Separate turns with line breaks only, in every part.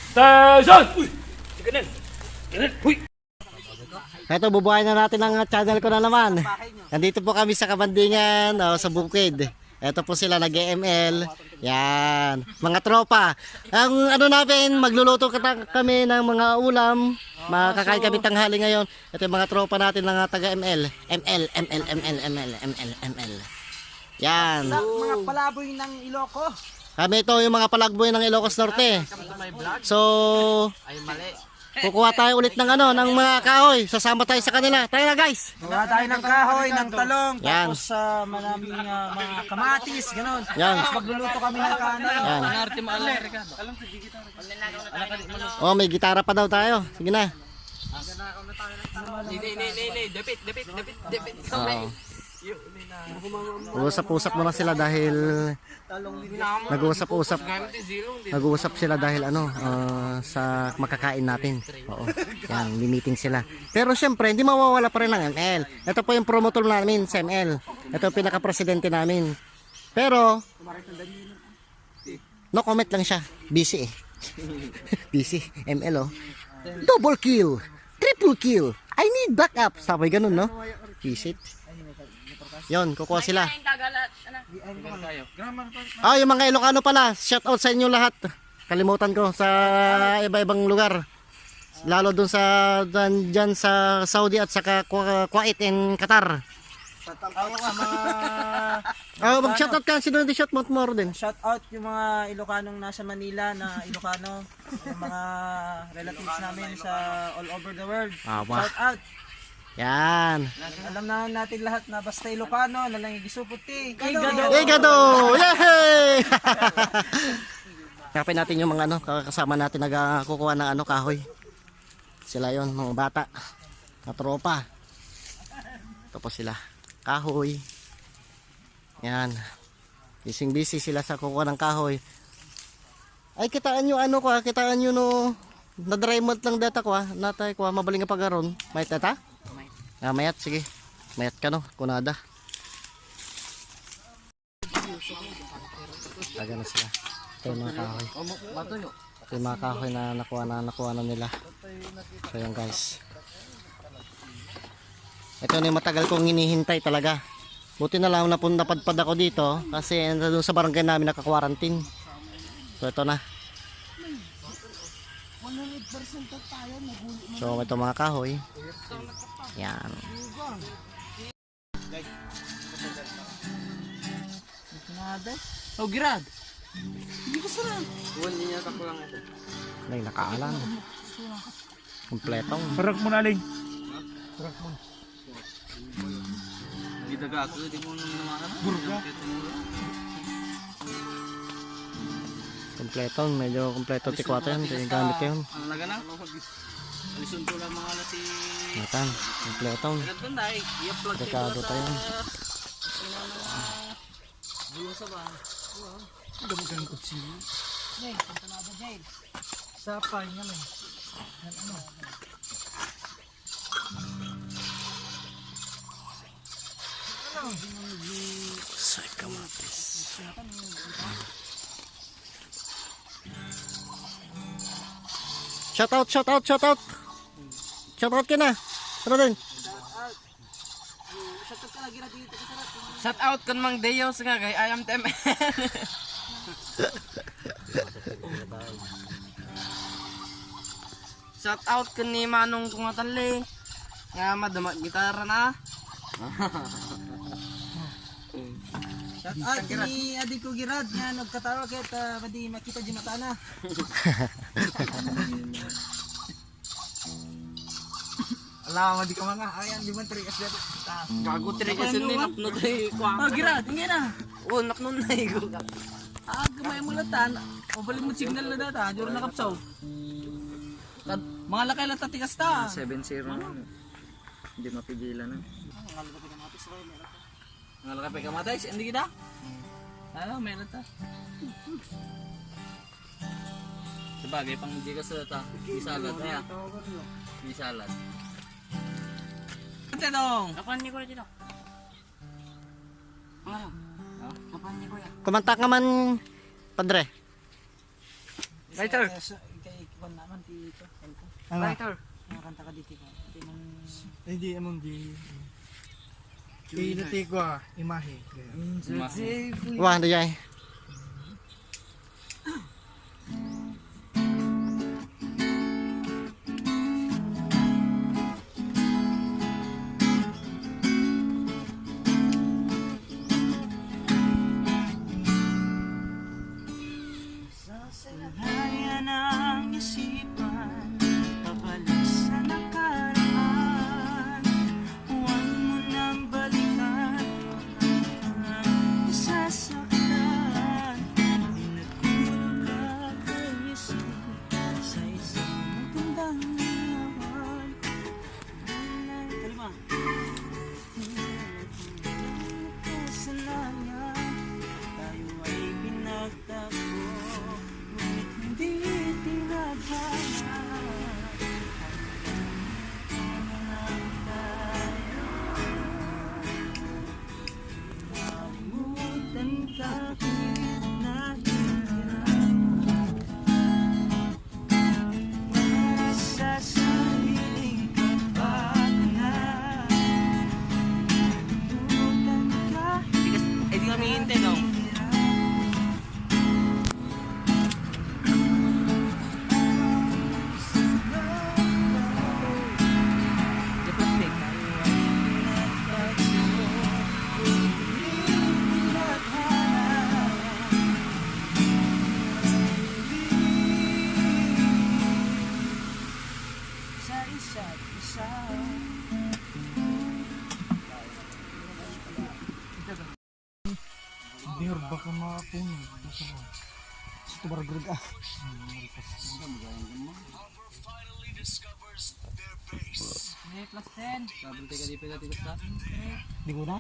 Station! Uy! Ganun! Ganun! Uy!
Ito, bubuhayin na natin ang channel ko na naman. Nandito po kami sa Kabandingan, sa Bukid. Ito po sila, nag-EML. Yan, mga tropa. Ang ano namin, magluluto kami ng mga ulam. Makakain kami tanghali ngayon. Ito yung mga tropa natin ng taga-ML. ML. Yan.
Mga palaboy ng Ilocos.
Kami ito yung mga palagboy ng Ilocos Norte. So, kukuha tayo ulit ng ng mga kahoy. Sasama tayo sa kanila. Tayo na guys.
Gawa tayo ng kahoy, ng talong,
Yan.
tapos maraming mga kamatis, gano'n.
Yan.
Tapos magluluto kami ng kanin.
Yan.
Arte mo alam, Ricardo.
Oh, may gitara pa daw tayo. Sige na.
Hindi. Depit.
Oo. Uusap-usap muna sila dahil nag-uusap sila dahil sa makakain natin. Oo. Yan, meeting sila. Pero syempre, hindi mawawala pa rin ng ML. Ito po yung promotor namin sa ML. Ito yung pinaka-presidente namin. Pero no comment lang siya. Busy eh. Busy. ML oh. Double kill. Triple kill. I need backup. Sabay ganun no? Visit. Yon, kukuha sila. Yung mga Ilocano pala, shout out sa inyo lahat. Kalimutan ko sa iba-ibang lugar. Lalo dun sa dyan sa Saudi at saka Kuwait and Qatar. Mag-shout out ka, sino shout out more din?
Shout out yung mga Ilocanong nasa Manila na Ilocano, yung mga relatives namin sa all over the world. Shout out.
Yan.
Alam na natin lahat na basta Ilocano, lalang igisuputi.
Gado! Yay! Kapin natin yung mga kasama natin nagkukuha ng kahoy. Sila yon, mga bata. Na tropa. Tapos sila. Kahoy. Yan. Busy sila sa kukuha ng kahoy. Ay, kitaan nyo kitaan nyo na-dry malt lang data ko natay ko mabaling nga pagaron. May tata? Mayat, sige. Mayat ka kunada. Taga na sila. Ito yung mga kahoy. Ito yung mga kahoy na nakuha na nila. So yan guys. Ito na yung matagal kong hinihintay talaga. Buti na lang napadpad ako dito kasi doon sa barangay namin naka-quarantine. So ito na. So ito mga kahoy. Yan.
Oh, Girad. Hindi ko sarap.
Ay, nakaalan. Kompletong.
Parag mo na, Ling.
Kompletong. Medyo kompleto tikwato yan. Yung gamit yun. Matan. Kompletong. Dekado tayo.
Sapay naman.
Sa kamatis. Shout out. Shout out ka na. Tara din.
Shout out kan Mang Deos nga kay I am TMN. Shout out kan ni Manong Kungatanli. Nga madama gitara na.
Shout out ni adik ko Girad nga nagkatawa kahit madi makita di mata na. Alam mo di ka mga ayan di man trikas dito.
Gago trikas ni napno tay kwang.
Oh Girad, hindi na.
Oh napno na igo.
Gamay mo latan. O balik mo signal na data, juro na kapsaw. Mga lakay lang tatikas ta.
7-0 na. Hindi mapigilan na. Ngalakay pa kamatay, hindi kita? Meron ta. Sabagay, pang hindi ka sa ta. Isalad niya. Isalad.
Ate dong.
Kapan ni ko dito? Ano? Kapan ni ko yan?
Kumanta ka man, padre.
Writer.
Kuan naman dito.
Ano?
Nakakanta ka dito ka. Ito yung
Hindi, among di. Pinati ko imahe.
Wah, hindi yan.
Sasalayan ang isipan, pabalik sa nakaraan. Huwag mo nang balikan ang isasaktan. Pinagkulog ang isip sa isang matandang yawan. Kalima. Kasalanan, tayo ay pinagtapos. Ngunit hindi tinadhana. Hanggang tayo. Nakalimutan kahit nahihirapan. Para sa sariling kapakanan. Nakalimutan kahit
Eh, di kami hintay, no?
sa isa't isa.
Beer baka mapuno. Basta mo.
Ito baragurag ah.
Plus 10.
Sabantay ka di pinatigos sa.
Di ko na.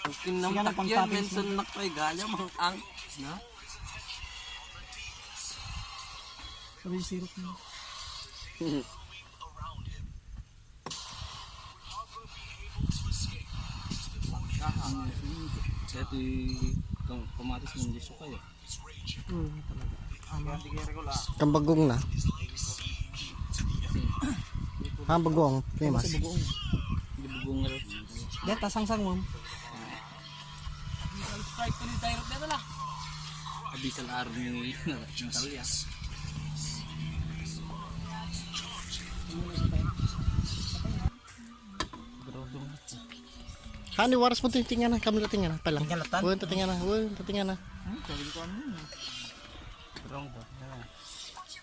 Ang kinamtak yan, mensan nakay gaya, mga ang. Na?
Sabi yung sirop mo.
Ito yung kamatis ng liso kayo.
Kambagong na. Kambagong. Famous.
Hindi bubong nga rin.
Deta, sang-sang mo.
Strike ko ni Tyrod na lang.
Abisal Army ng Talya.
Hani waras mo tingnan na, kami tingnan na palang.
Tingnan
Uy, tingnan na, uy, tingnan na.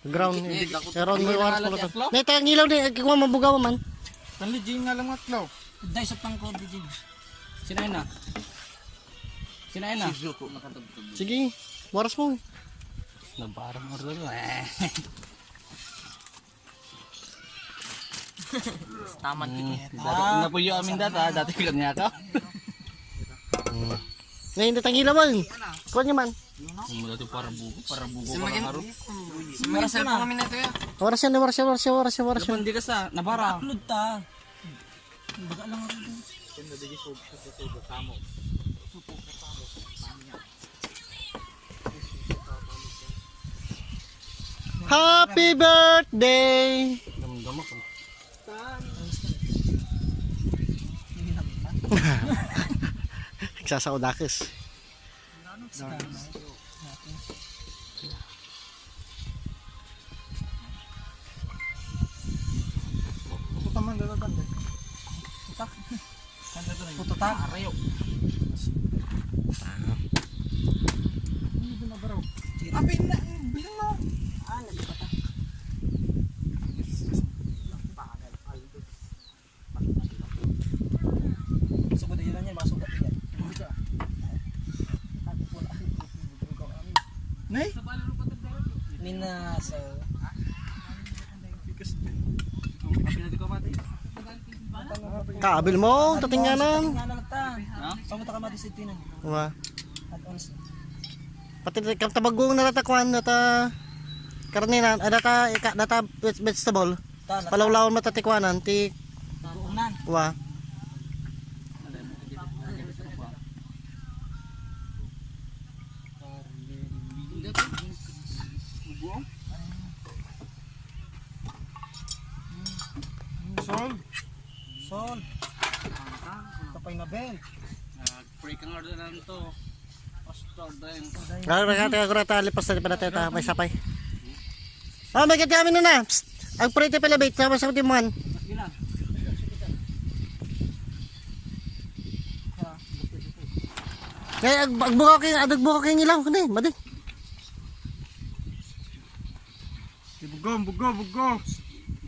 Ground, ground mo waras mo lang. Neta ang ilaw din, kung mabugaw man.
Tanli Jing nga lang matlaw.
Dahil sa pangkod di Jim.
Sinayin na. Sinayin na.
Sige, waras mo.
Nabarang order mo eh.
Taman
Dati na po yung amin data, dati kanya ka.
Ngayon hindi tang ilaw man. Kuha niya man.
Mula ito para buko para haro.
Marasal pa kami na ito ya.
Waras yan, waras yan, waras yan, waras yan, waras yan.
Dapan di ka sa nabara.
Upload ta. Baga lang ako.
Happy birthday!
Damdam ako.
Nagsasaudakis.
Ito taman dalagan.
Puto ta. Arayo.
Apin na, bilang mo.
Masuk ko din yan, masuk ka din yan.
Nay?
Nina sa
Kaabil mo, tatingganan.
nga lang ta. Pamunta ka madisitinan.
Wa.
At ons.
Pati kang tabagong na natakwan nata karne na data data vegetable. Palawlawon matatikwanan ti
Buunan.
wa.
Sol. Ito pa'y nabel.
Pray kang order na to. Pastor din.
Kagurata, lipas na pa natin may sapay. Oh, may kiti kami na. Psst. Ang pretty pelebate, sama sa kutimuhan.
Sige na.
Kaya agbukaw kayong ilaw. Kundi, madi.
Bugo.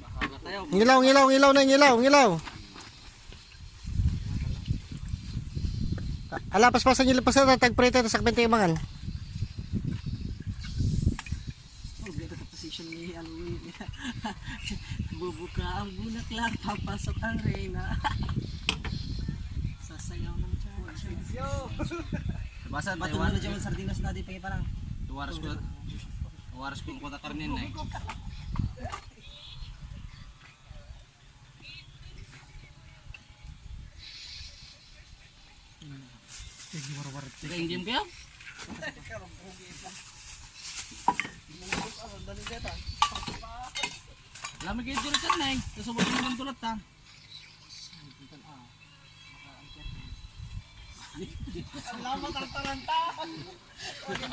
Bahala tayo.
Ngilaw. Ala, paspasan nyo lipas na, tag-pretty ito sa kapente yung mangan.
Position ni Halloween. Bubuka ang bulaklak, papasok ang reyna. Sasayaw ng church.
Basta
Bato na dyan ang sardinas na di pa parang.
Waras ko kota karnin na eh. Tiga injim kaya? Lama kayo dito dyan na eh. Kasabot mo ng tulad ta.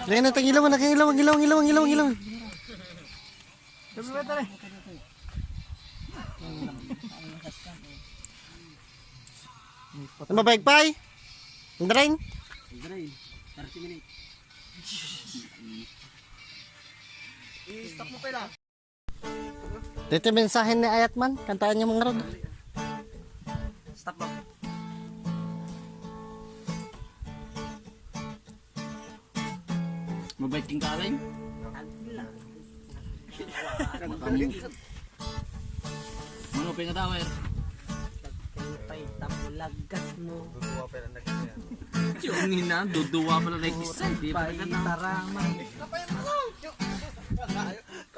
Kaya natin ilaw. Ano ba bayag pay? Ang drain?
30 minutes. I-stop mo pala.
Dito yung mensahe ni Ayatman. Kantaan niyo mga rod.
Stop mo.
Mabait king kalay. Ano pa yung tower?
Pay tamulagas mo.
Yung ina, duduwa pala na ikisa. Di ba
Pay
ka na?
taramay.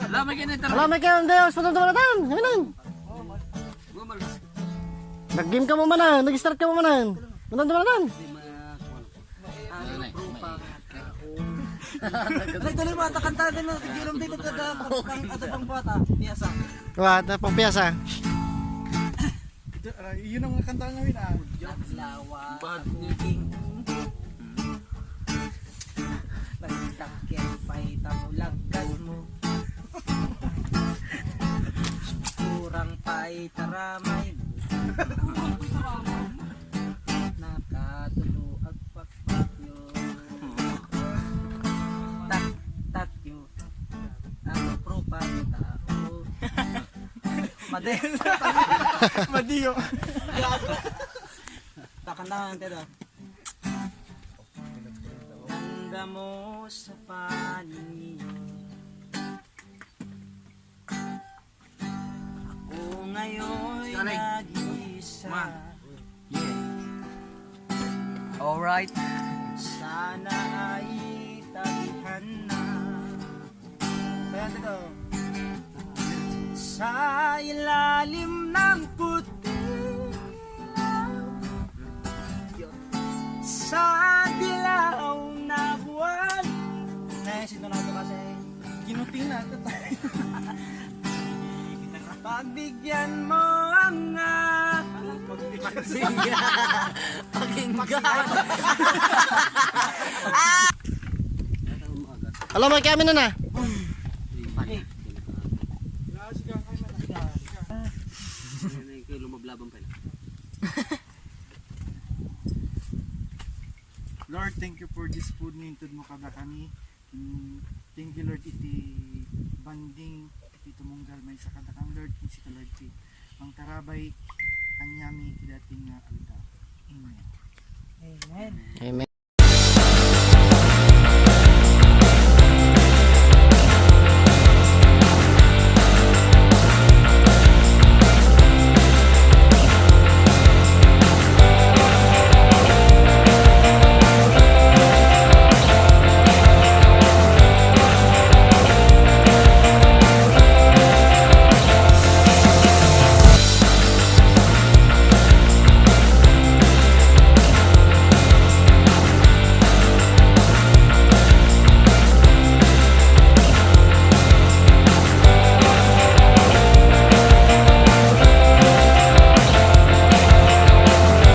Lama kayo na ito.
Wala may kayo. Hindi. Patong tumatan. Haminan. Nag-game ka mo manan. Nag-start ka mo manan. Patong tumatan.
Ay, tuloy mo. Kanta din mo. Tigilom dito. Ato pang bata. Piyasa.
Wala. Pang piyasa.
Yun ang kanta namin ah.
Lawa.
Bad
King. Nagtakyan pa'y tamulagas mo. Kurang pa'y taramay. Nakatuluag pakpakyo. Tak-takyo. Ang propa ng tao.
Madiyo.
Takantahan natin ito. Handa mo sa panin. Ako ngayon nag-isa.
Alright.
Sana ay tagihan na. Kaya ito. Sa ilalim ng puting sa dilaw na buwan. Sinunod ko kasi
Ginuting na ito tayo.
pagbigyan mo ang
Alam mo kami na.
Lumablaban pa.
Lord, thank you for this food nintod mo kada kami. Thank you Lord iti banding iti tumunggal may sa kada kang Lord iti ka Lord ti. Ang tarabay kanyami iti dating alda. Amen.
Amen.
Amen.